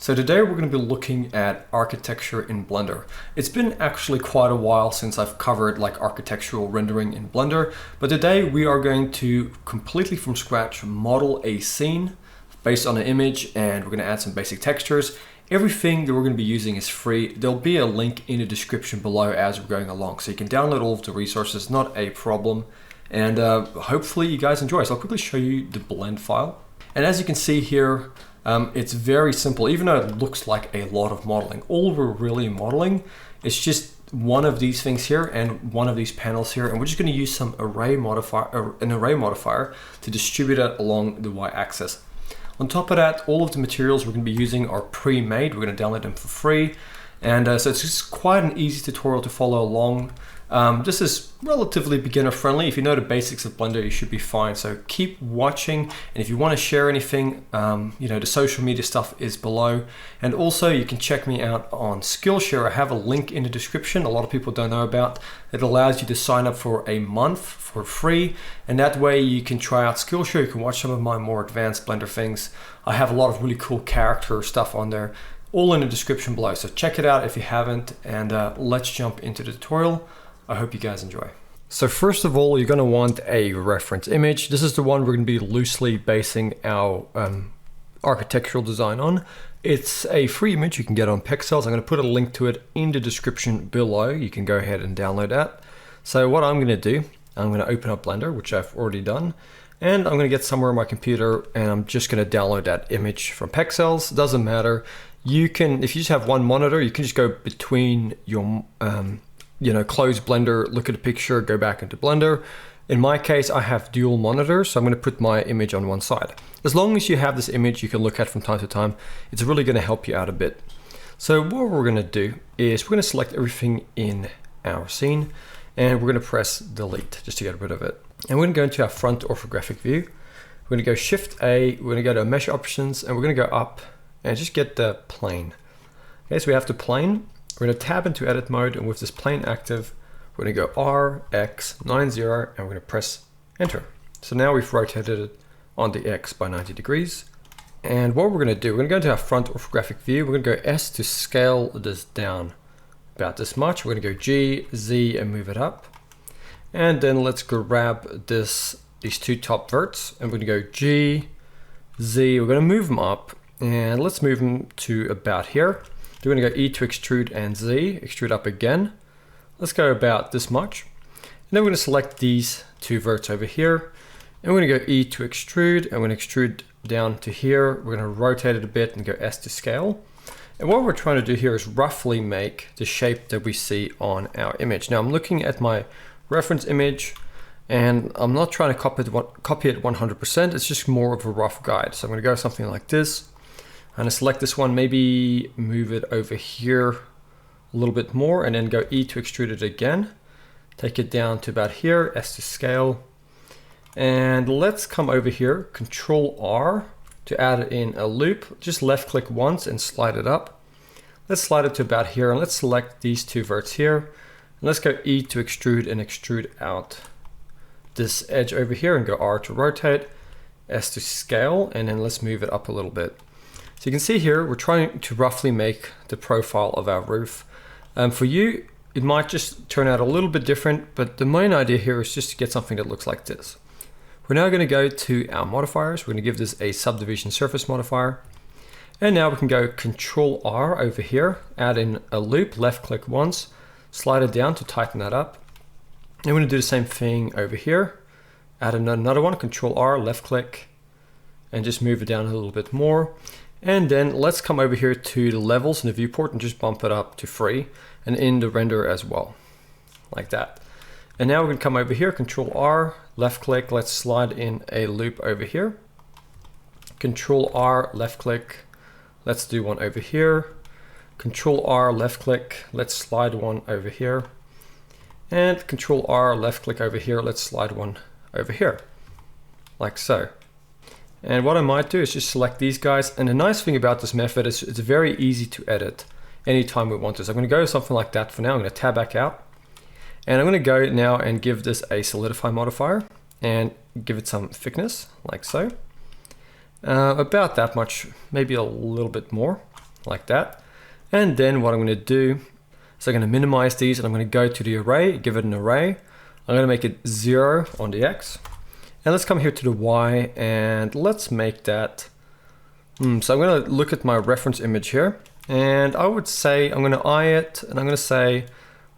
So today we're going to be looking at architecture in Blender. It's been actually quite a while since I've covered like architectural rendering in Blender, but today we are going to completely from scratch model a scene based on an image, and we're going to add some basic textures. Everything that we're going to be using is free. There'll be a link in the description below as we're going along, so you can download all of the resources, not a problem. And hopefully you guys enjoy. So I'll quickly show you the blend file. And as you can see here, it's very simple, even though it looks like a lot of modeling. All we're really modeling is just one of these things here and one of these panels here, and we're just going to use some an array modifier to distribute it along the y-axis. On top of that, all of the materials we're going to be using are pre-made. We're going to download them for free, and so it's just quite an easy tutorial to follow along. This is relatively beginner friendly. If you know the basics of Blender, you should be fine. So keep watching, and if you want to share anything, the social media stuff is below. And also you can check me out on Skillshare. I have a link in the description a lot of people don't know about. It allows you to sign up for a month for free, and that way you can try out Skillshare. You can watch some of my more advanced Blender things. I have a lot of really cool character stuff on there, all in the description below. So check it out if you haven't, and let's jump into the tutorial. I hope you guys enjoy. So first of all, you're going to want a reference image. This is the one we're going to be loosely basing our architectural design on. It's a free image you can get on Pixels. I'm going to put a link to it in the description below. You can go ahead and download that. So what I'm going to do, I'm going to open up Blender, which I've already done, and I'm going to get somewhere on my computer, and I'm just going to download that image from Pixels. Doesn't matter. You can, if you just have one monitor, you can just go between your close Blender, look at a picture, go back into Blender. In my case, I have dual monitors, so I'm going to put my image on one side. As long as you have this image you can look at from time to time, it's really going to help you out a bit. So what we're going to do is we're going to select everything in our scene, and we're going to press delete just to get rid of it. And we're going to go into our front orthographic view. We're going to go Shift A, we're going to go to mesh options, and we're going to go up and just get the plane. Okay, so we have the plane. We're going to tab into edit mode, and with this plane active, we're going to go RX90, and we're going to press enter. So now we've rotated it on the X by 90 degrees. And what we're going to do, we're going to go into our front orthographic view. We're going to go S to scale this down about this much. We're going to go G, Z, and move it up. And then let's grab these two top verts, and we're going to go G, Z. We're going to move them up, and let's move them to about here. We're going to go E to extrude and Z, extrude up again. Let's go about this much. And then we're going to select these two verts over here. And we're going to go E to extrude, and we're going to extrude down to here. We're going to rotate it a bit and go S to scale. And what we're trying to do here is roughly make the shape that we see on our image. Now I'm looking at my reference image, and I'm not trying to copy it 100%. It's just more of a rough guide. So I'm going to go something like this. I'm going to select this one, maybe move it over here a little bit more, and then go E to extrude it again. Take it down to about here, S to scale. And let's come over here, Control R to add in a loop. Just left click once and slide it up. Let's slide it to about here, and let's select these two verts here. And let's go E to extrude and extrude out this edge over here, and go R to rotate, S to scale, and then let's move it up a little bit. So you can see here, we're trying to roughly make the profile of our roof. For you, it might just turn out a little bit different, but the main idea here is just to get something that looks like this. We're now going to go to our modifiers. We're going to give this a subdivision surface modifier. And now we can go Control R over here, add in a loop, left click once, slide it down to tighten that up. And we're going to do the same thing over here. Add another one, Control R, left click, and just move it down a little bit more. And then let's come over here to the levels in the viewport and just bump it up to free, and in the render as well, like that. And now we're going to come over here, Control R, left click, let's slide in a loop over here. Control R, left click, let's do one over here. Control R, left click, let's slide one over here. And Control R, left click over here, let's slide one over here, like so. And what I might do is just select these guys. And the nice thing about this method is it's very easy to edit anytime we want to. So I'm going to go something like that for now. I'm going to tab back out. And I'm going to go now and give this a solidify modifier and give it some thickness, like so. About that much, maybe a little bit more. like that. And then what I'm going to do is I'm going to minimize these, and I'm going to go to the array, give it an array. I'm going to make it 0 on the X. And let's come here to the Y, and let's make that. So I'm going to look at my reference image here, and I would say I'm going to eye it, and I'm going to say,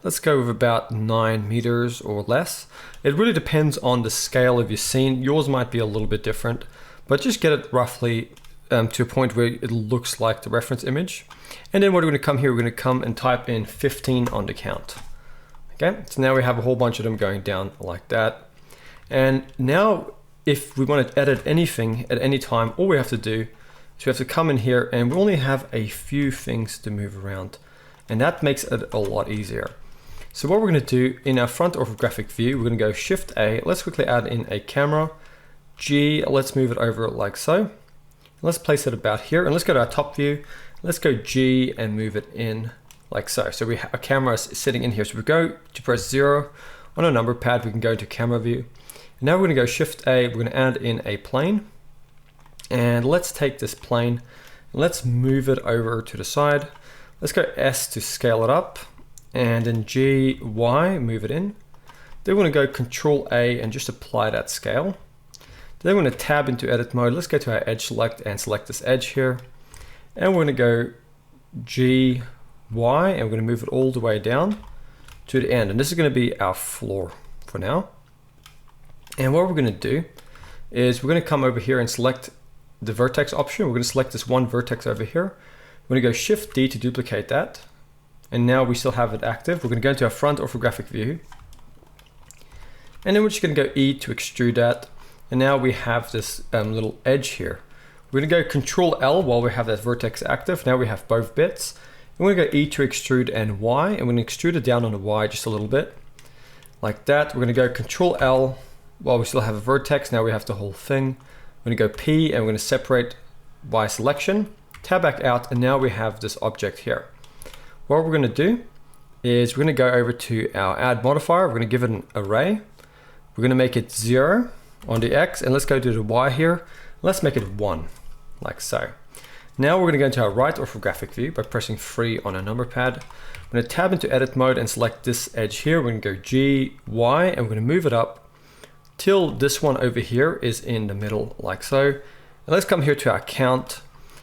let's go with about 9 meters or less. It really depends on the scale of your scene. Yours might be a little bit different, but just get it roughly to a point where it looks like the reference image. And then we're going to come here, we're going to come and type in 15 on the count. Okay, so now we have a whole bunch of them going down like that. And now if we want to edit anything at any time, all we have to do is we have to come in here, and we only have a few things to move around. And that makes it a lot easier. So what we're going to do in our front orthographic view, we're going to go Shift A. Let's quickly add in a camera. G, let's move it over like so. Let's place it about here, and let's go to our top view. Let's go G and move it in like so. So we have a camera sitting in here. So we go to press 0 on our number pad, we can go to camera view. And now we're going to go Shift A, we're going to add in a plane. And let's take this plane, and let's move it over to the side. Let's go S to scale it up, and then G, Y, move it in. Then we're going to go Control A and just apply that scale. Then we're going to tab into edit mode. Let's go to our edge select and select this edge here. And we're going to go G, Y, and we're going to move it all the way down to the end. And this is going to be our floor for now. And what we're going to do is we're going to come over here and select the vertex option. We're going to select this one vertex over here. We're going to go Shift D to duplicate that. And now we still have it active. We're going to go into our front orthographic view. And then we're just going to go E to extrude that. And now we have this little edge here. We're going to go Control L while we have that vertex active. Now we have both bits. And we're going to go E to extrude and Y. And we're going to extrude it down on the Y just a little bit. Like that. We're going to go Control L while we still have a vertex. Now we have the whole thing. We're going to go P, and we're going to separate by selection. Tab back out, and now we have this object here. What we're going to do is we're going to go over to our add modifier. We're going to give it an array. We're going to make it 0 on the X, and let's go to the Y here. Let's make it 1, like so. Now we're going to go into our right orthographic view by pressing 3 on our number pad. We're going to tab into edit mode and select this edge here. We're going to go G, Y, and we're going to move it up till this one over here is in the middle, like so. And let's come here to our count,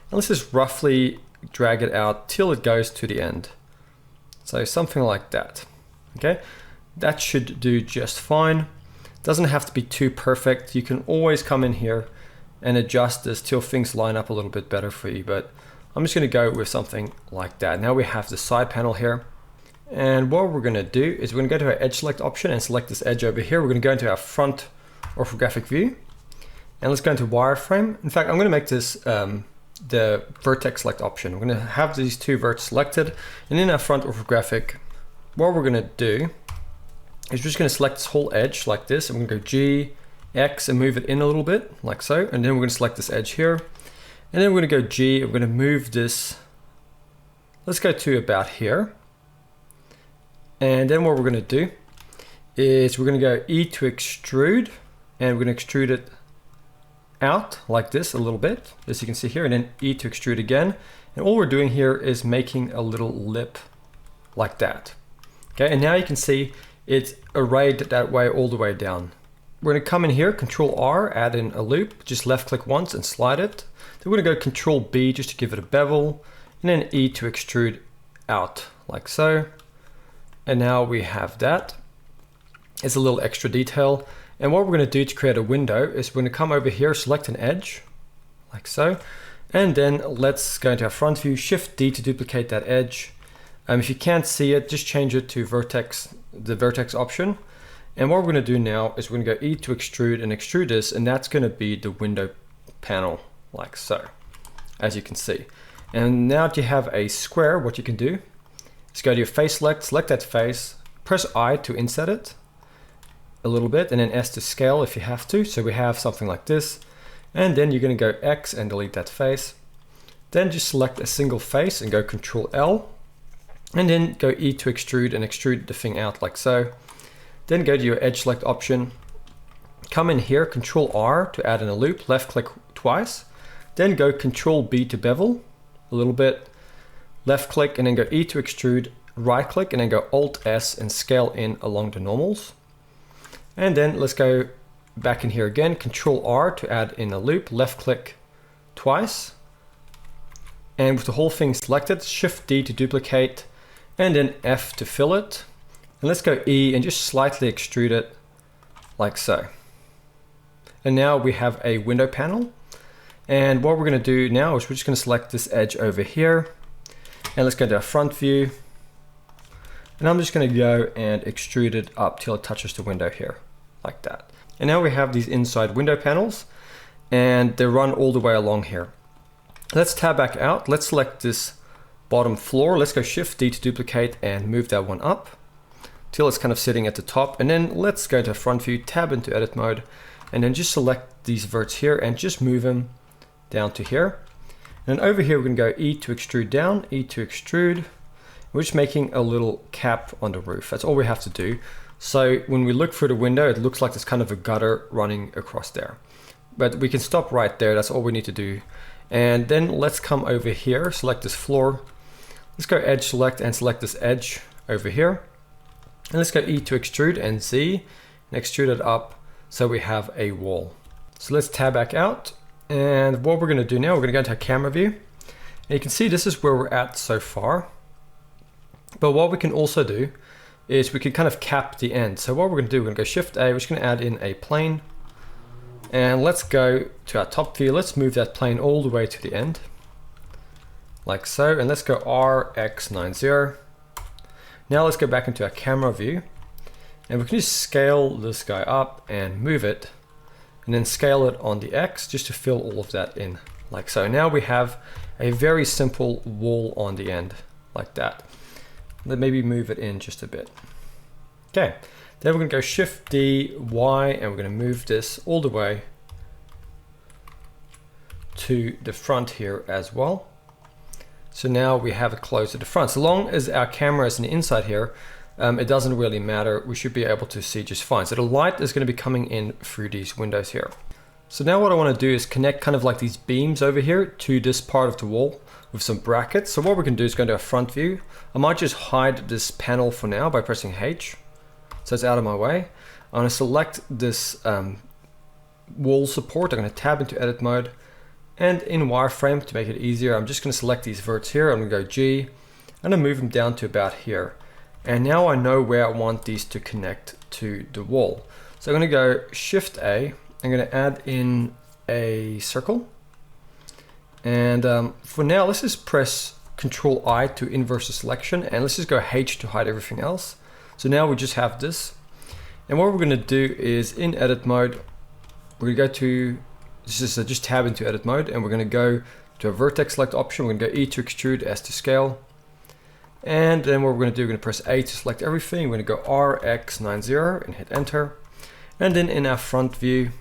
and let's just roughly drag it out till it goes to the end. So something like that. Okay, that should do just fine. Doesn't have to be too perfect. You can always come in here and adjust this till things line up a little bit better for you, but I'm just going to go with something like that. Now we have the side panel here, and what we're going to do is we're going to go to our edge select option and select this edge over here. We're going to go into our front orthographic view, and let's go into wireframe. In fact, I'm going to make this the vertex select option. We're going to have these two verts selected, and in our front orthographic, what we're going to do is we're just going to select this whole edge like this. I'm going to go G, X, and move it in a little bit like so. And then we're going to select this edge here. And then we're going to go G, and we're going to move this. Let's go to about here. And then what we're going to do is we're going to go E to extrude, and we're going to extrude it out like this a little bit, as you can see here, and then E to extrude again. And all we're doing here is making a little lip like that. Okay, and now you can see it's arrayed that way all the way down. We're going to come in here, Control R, add in a loop, just left click once and slide it. Then we're going to go Control B just to give it a bevel, and then E to extrude out like so. And now we have that. It's a little extra detail. And what we're going to do to create a window is we're going to come over here, select an edge like so. And then let's go into our front view, Shift D to duplicate that edge. If you can't see it, just change it to vertex, the vertex option. And what we're going to do now is we're going to go E to extrude and extrude this, and that's going to be the window panel like so, as you can see. And now that you have a square, what you can do is go to your face select that face, press I to inset it a little bit, and then S to scale if you have to. So we have something like this. And then you're going to go X and delete that face. Then just select a single face and go Control L. And then go E to extrude and extrude the thing out like so. Then go to your edge select option. Come in here, Control R to add in a loop, left click twice. Then go Control B to bevel a little bit. left click and then go E to extrude, right click and then go Alt S and scale in along the normals. And then let's go back in here again, Control R to add in a loop, left click twice. And with the whole thing selected, Shift D to duplicate, and then F to fill it. And let's go E and just slightly extrude it like so. And now we have a window panel. And what we're going to do now is we're just going to select this edge over here. And let's go to our front view. And I'm just going to go and extrude it up till it touches the window here, like that. And now we have these inside window panels, and they run all the way along here. Let's tab back out. Let's select this bottom floor. Let's go Shift D to duplicate and move that one up till it's kind of sitting at the top. And then let's go to front view, tab into edit mode, and then just select these verts here and just move them down to here. And over here, we're going to go E to extrude down, E to extrude. We're just making a little cap on the roof. That's all we have to do. So when we look through the window, it looks like there's kind of a gutter running across there. But we can stop right there. That's all we need to do. And then let's come over here, select this floor. Let's go edge select and select this edge over here. And let's go E to extrude and Z and extrude it up so we have a wall. So let's tab back out. And what we're going to do now, we're going to go into our camera view. And you can see this is where we're at so far. But what we can also do is we can kind of cap the end. So what we're going to do, we're going to go Shift A, we're just going to add in a plane. And let's go to our top view. Let's move that plane all the way to the end, like so. And let's go RX90. Now let's go back into our camera view. And we can just scale this guy up and move it. And then scale it on the X just to fill all of that in, like so. Now we have a very simple wall on the end, like that. Let maybe move it in just a bit. Okay, then we're going to go Shift D, Y, and we're going to move this all the way to the front here as well. So now we have it close to the front. So long as our camera is on the inside here, it doesn't really matter. We should be able to see just fine. So the light is going to be coming in through these windows here. So now what I want to do is connect kind of like these beams over here to this part of the wall with some brackets. So what we're going to do is go to our front view. I might just hide this panel for now by pressing H. So it's out of my way. I'm going to select this wall support. I'm going to tab into edit mode. And in wireframe, to make it easier, I'm just going to select these verts here. I'm going to go G. I'm going to move them down to about here. And now I know where I want these to connect to the wall. So I'm going to go Shift A. I'm going to add in a circle. And for now, let's just press Control I to inverse the selection. And let's just go H to hide everything else. So now we just have this. And what we're going to do is in edit mode, we're going to go to, just tab into edit mode. And we're going to go to a vertex select option. We're going to go E to extrude, S to scale. And then what we're going to do, we're going to press A to select everything. We're going to go RX90 and hit enter. And then in our front view,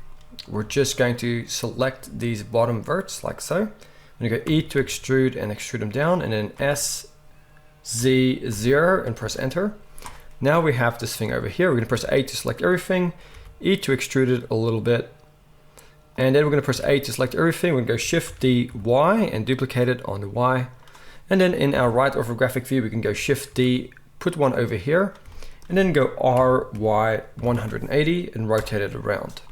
we're just going to select these bottom verts like so. I'm going to go E to extrude and extrude them down, and then SZ0 and press enter. Now we have this thing over here. We're going to press A to select everything, E to extrude it a little bit. And then we're going to press A to select everything. We're going to go Shift D, Y and duplicate it on the Y. And then in our right orthographic view, we can go Shift D, put one over here, and then go RY 180 and rotate it around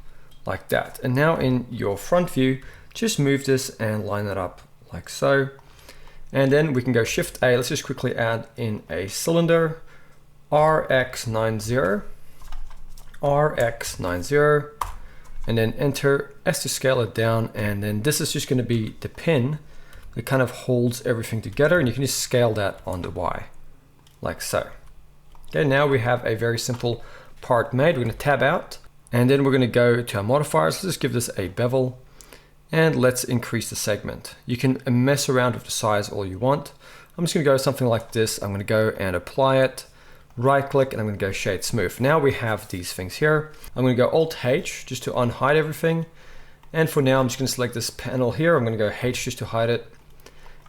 like that. And now in your front view, just move this and line it up like so. And then we can go Shift A. Let's just quickly add in a cylinder, RX90, RX90, and then enter, S to scale it down. And then this is just going to be the pin that kind of holds everything together, and you can just scale that on the Y like so. Okay, now we have a very simple part made. We're going to tab out, and then we're going to go to our modifiers. Let's just give this a bevel, and let's increase the segment. You can mess around with the size all you want. I'm just going to go something like this. I'm going to go and apply it, right click, and I'm going to go shade smooth. Now we have these things here. I'm going to go Alt H just to unhide everything. And for now, I'm just going to select this panel here. I'm going to go H just to hide it.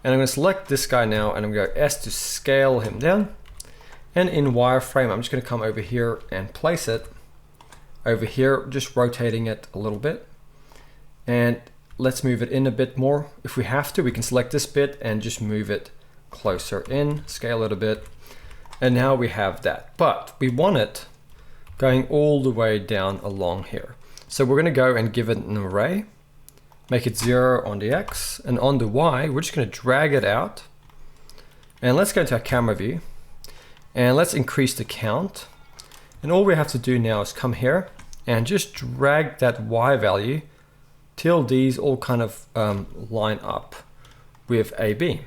And I'm going to select this guy now, and I'm going to go S to scale him down. And in wireframe, I'm just going to come over here and place it over here, just rotating it a little bit. And let's move it in a bit more. If we have to, we can select this bit and just move it closer in, scale it a bit. And now we have that, but we want it going all the way down along here. So we're gonna go and give it an array, make it 0 on the X, and on the Y, we're just gonna drag it out. And let's go into our camera view, and let's increase the count. And all we have to do now is come here and just drag that Y value till these all kind of line up with a beam.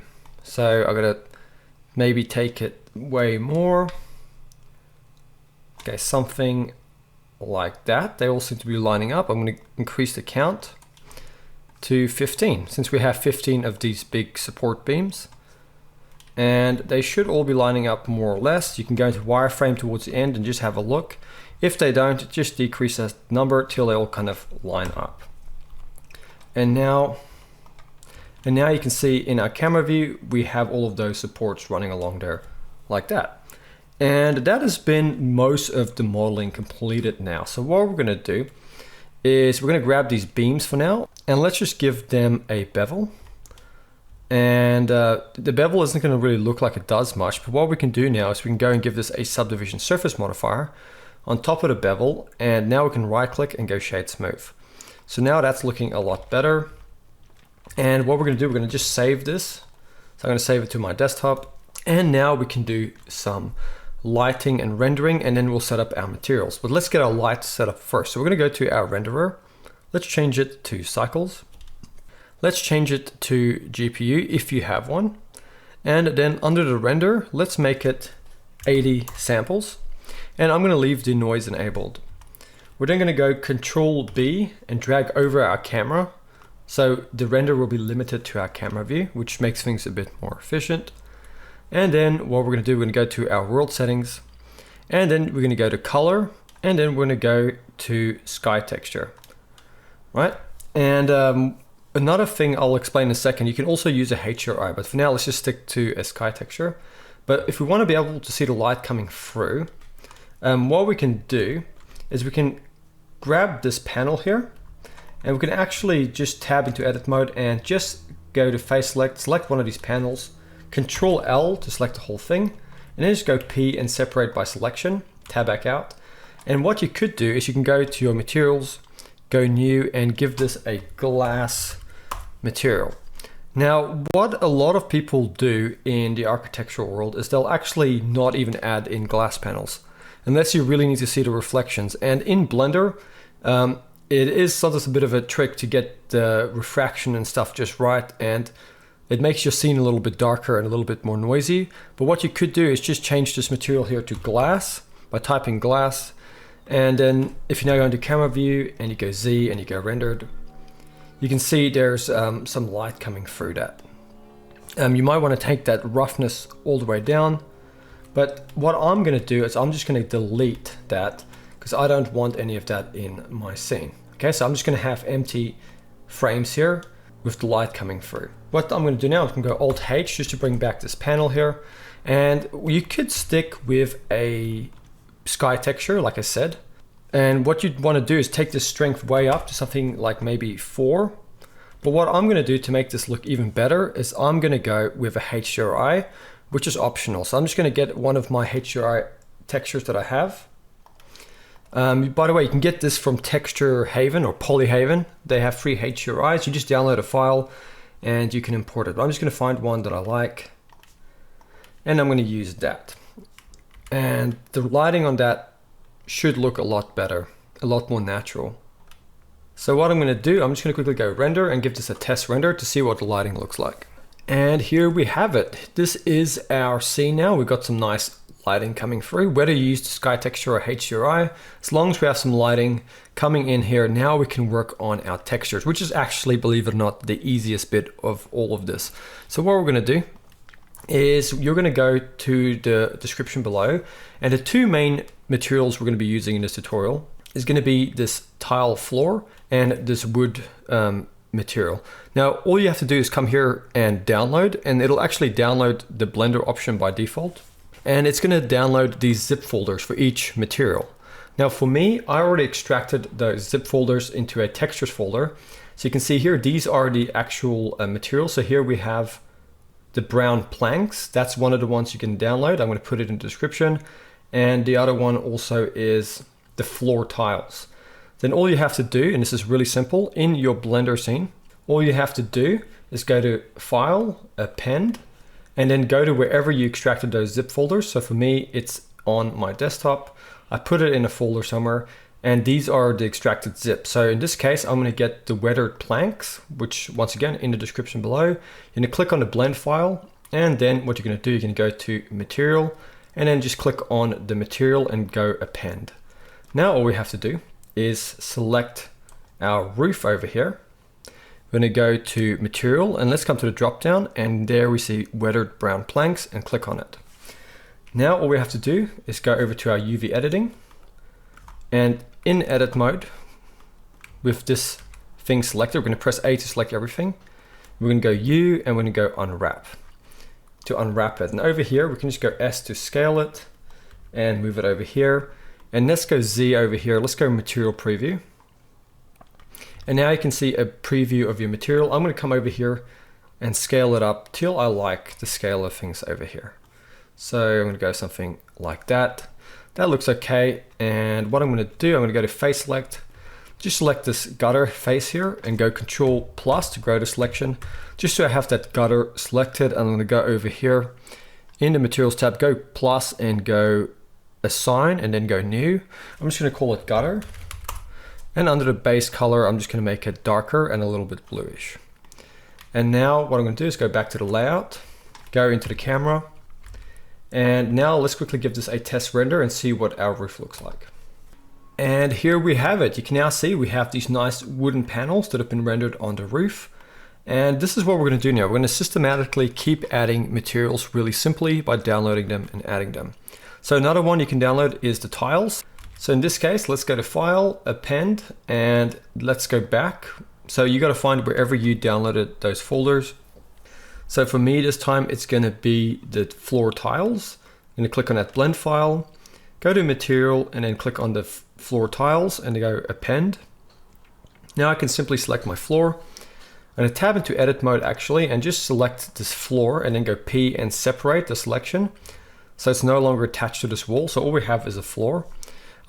So I'm gonna maybe take it way more. Okay, something like that. They all seem to be lining up. I'm going to increase the count to 15, since we have 15 of these big support beams. And they should all be lining up more or less. You can go into wireframe towards the end and just have a look. If they don't, just decrease that number till they all kind of line up. And now you can see in our camera view, we have all of those supports running along there like that. And that has been most of the modeling completed now. So what we're gonna do is we're gonna grab these beams for now, and let's just give them a bevel. And the bevel isn't gonna really look like it does much, but what we can do now is we can go and give this a subdivision surface modifier on top of the bevel, and now we can right click and go shade smooth. So now that's looking a lot better. And what we're gonna do, we're gonna just save this. So I'm gonna save it to my desktop, and now we can do some lighting and rendering, and then we'll set up our materials. But let's get our light set up first. So we're gonna go to our renderer. Let's change it to cycles. Let's change it to GPU if you have one. And then under the render, let's make it 80 samples. And I'm gonna leave the noise enabled. We're then gonna go Control B and drag over our camera. So the render will be limited to our camera view, which makes things a bit more efficient. And then what we're gonna do, we're gonna go to our world settings, and then we're gonna go to color, and then we're gonna go to sky texture, right? And another thing I'll explain in a second, you can also use a HDRI, but for now, let's just stick to a sky texture. But if we wanna be able to see the light coming through, what we can do is we can grab this panel here, and we can actually just tab into edit mode and just go to face select one of these panels, Control L to select the whole thing, and then just go P and separate by selection, tab back out. And what you could do is you can go to your materials, go new, and give this a glass material. Now, what a lot of people do in the architectural world is they'll actually not even add in glass panels, unless you really need to see the reflections. And in Blender, it is sometimes a bit of a trick to get the refraction and stuff just right, and it makes your scene a little bit darker and a little bit more noisy. But what you could do is just change this material here to glass by typing glass. And then if you now go into camera view and you go Z and you go rendered, you can see there's some light coming through that. You might want to take that roughness all the way down. But what I'm going to do is I'm just going to delete that because I don't want any of that in my scene. Okay, so I'm just going to have empty frames here with the light coming through. What I'm going to do now is I'm going to go Alt H just to bring back this panel here. And you could stick with a sky texture, like I said. And what you'd want to do is take this strength way up to something like maybe 4. But what I'm going to do to make this look even better is I'm going to go with a HDRI, which is optional. So I'm just going to get one of my HDRI textures that I have. By the way, you can get this from Texture Haven or Polyhaven. They have free HDRIs. You just download a file and you can import it. But I'm just going to find one that I like, and I'm going to use that. And the lighting on that should look a lot better, a lot more natural. So what I'm going to do, I'm just going to quickly go render and give this a test render to see what the lighting looks like. And here we have it. This is our scene now. We've got some nice lighting coming through, whether you use the sky texture or HDRI. As long as we have some lighting coming in here, now we can work on our textures, which is actually, believe it or not, the easiest bit of all of this. So what we're going to do is you're going to go to the description below, and the two main materials we're going to be using in this tutorial is going to be this tile floor and this wood material. Now all you have to do is come here and download, and it'll actually download the Blender option by default, and it's going to download these zip folders for each material. Now for me, I already extracted those zip folders into a textures folder. So you can see here, these are the actual materials. So here we have the brown planks. That's one of the ones you can download. I'm going to put it in the description. And the other one also is the floor tiles. Then all you have to do, and this is really simple, in your Blender scene, all you have to do is go to File, Append, and then go to wherever you extracted those zip folders. So for me, it's on my desktop. I put it in a folder somewhere, and these are the extracted zips. So in this case, I'm gonna get the weathered planks, which once again, in the description below. You're gonna click on the blend file, and then what you're gonna do, you're gonna go to Material, and then just click on the material and go Append. Now all we have to do is select our roof over here. We're going to go to Material, and let's come to the drop down, and there we see weathered brown planks, and click on it. Now all we have to do is go over to our UV editing, and in edit mode with this thing selected, we're going to press A to select everything. We're going to go U, and we're going to go unwrap to unwrap it. And over here we can just go S to scale it and move it over here, and let's go Z over here. Let's go material preview. And now you can see a preview of your material. I'm going to come over here and scale it up till I like the scale of things over here. So I'm going to go something like that. That looks okay. And what I'm going to do, I'm going to go to face select, just select this gutter face here and go Control plus to grow the selection, just so I have that gutter selected. I'm going to go over here in the materials tab, go plus and go assign and then go new. I'm just going to call it gutter. And under the base color, I'm just going to make it darker and a little bit bluish. And now what I'm going to do is go back to the layout, go into the camera, and now let's quickly give this a test render and see what our roof looks like. And here we have it. You can now see we have these nice wooden panels that have been rendered on the roof. And this is what we're going to do now. We're going to systematically keep adding materials really simply by downloading them and adding them. So another one you can download is the tiles. So in this case, let's go to File, Append, and let's go back. So you got to find wherever you downloaded those folders. So for me this time, it's going to be the floor tiles. I'm going to click on that blend file, go to Material, and then click on the floor tiles and go Append. Now I can simply select my floor. I'm going to tab into edit mode actually, and just select this floor and then go P and separate the selection. So it's no longer attached to this wall. So all we have is a floor.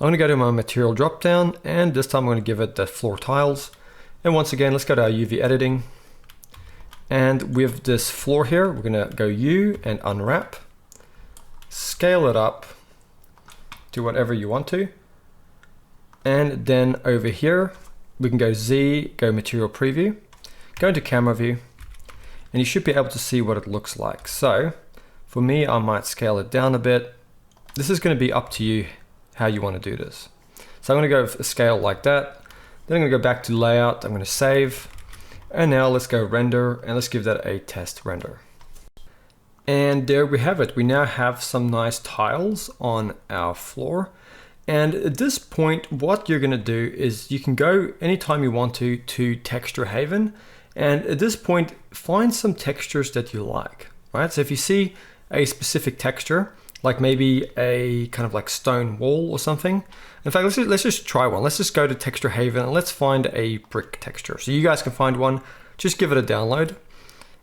I'm going to go to my material drop down, and this time I'm going to give it the floor tiles. And once again, let's go to our UV editing. And with this floor here, we're going to go U and unwrap, scale it up to whatever you want to. And then over here, we can go Z, go material preview, go into camera view, and you should be able to see what it looks like. So for me, I might scale it down a bit. This is going to be up to you how you want to do this. So I'm going to go with a scale like that. Then I'm going to go back to layout. I'm going to save. And now let's go render, and let's give that a test render. And there we have it. We now have some nice tiles on our floor. And at this point, what you're going to do is you can go anytime you want to Texture Haven. And at this point, find some textures that you like, right? So if you see a specific texture, like maybe a kind of like stone wall or something. In fact, let's just try one. Let's just go to Texture Haven and let's find a brick texture. So you guys can find one, just give it a download.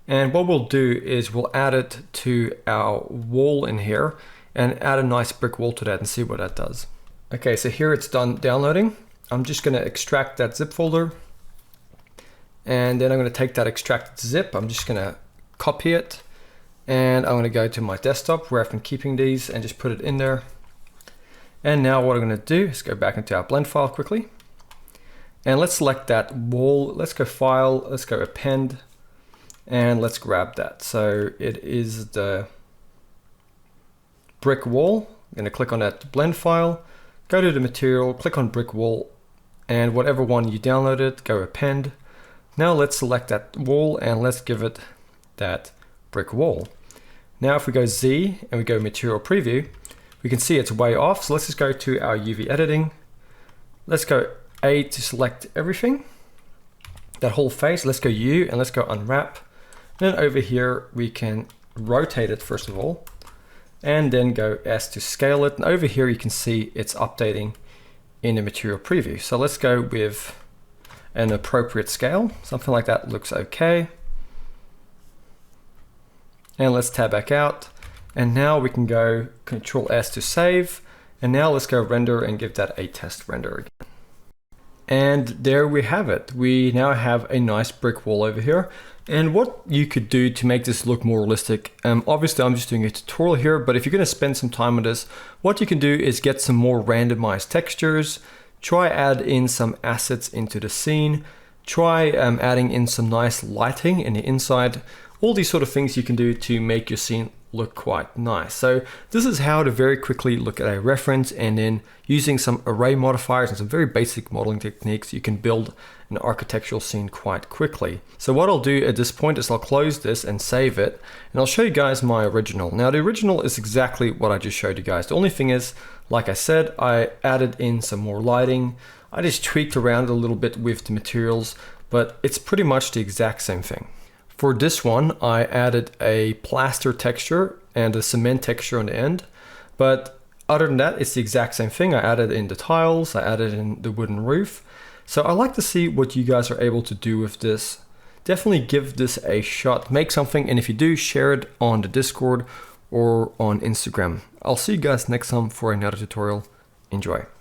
And what we'll do is we'll add it to our wall in here and add a nice brick wall to that and see what that does. Okay, so here it's done downloading. I'm just gonna extract that zip folder. And then I'm gonna take that extracted zip. I'm just gonna copy it. And I'm going to go to my desktop where I've been keeping these and just put it in there. And now what I'm going to do is go back into our blend file quickly. And let's select that wall. Let's go File, let's go Append, and let's grab that. So it is the brick wall. I'm going to click on that blend file, go to the material, click on brick wall, and whatever one you downloaded, go Append. Now let's select that wall and let's give it that brick wall. Now if we go Z and we go material preview, we can see it's way off. So let's just go to our UV editing. Let's go A to select everything, that whole face. Let's go U and let's go unwrap. And then over here, we can rotate it first of all, and then go S to scale it. And over here, you can see it's updating in the material preview. So let's go with an appropriate scale. Something like that looks okay. And let's tab back out. And now we can go Control S to save. And now let's go render and give that a test render again. And there we have it. We now have a nice brick wall over here. And what you could do to make this look more realistic, obviously I'm just doing a tutorial here, but if you're gonna spend some time on this, what you can do is get some more randomized textures, try add in some assets into the scene, try adding in some nice lighting in the inside, all these sort of things you can do to make your scene look quite nice. So this is how to very quickly look at a reference, and then using some array modifiers and some very basic modeling techniques, you can build an architectural scene quite quickly. So what I'll do at this point is I'll close this and save it, and I'll show you guys my original. Now the original is exactly what I just showed you guys. The only thing is, like I said, I added in some more lighting. I just tweaked around a little bit with the materials, but it's pretty much the exact same thing. For this one, I added a plaster texture and a cement texture on the end, but other than that, it's the exact same thing. I added in the tiles, I added in the wooden roof. So I like to see what you guys are able to do with this. Definitely give this a shot, make something, and if you do, share it on the Discord or on Instagram. I'll see you guys next time for another tutorial. Enjoy.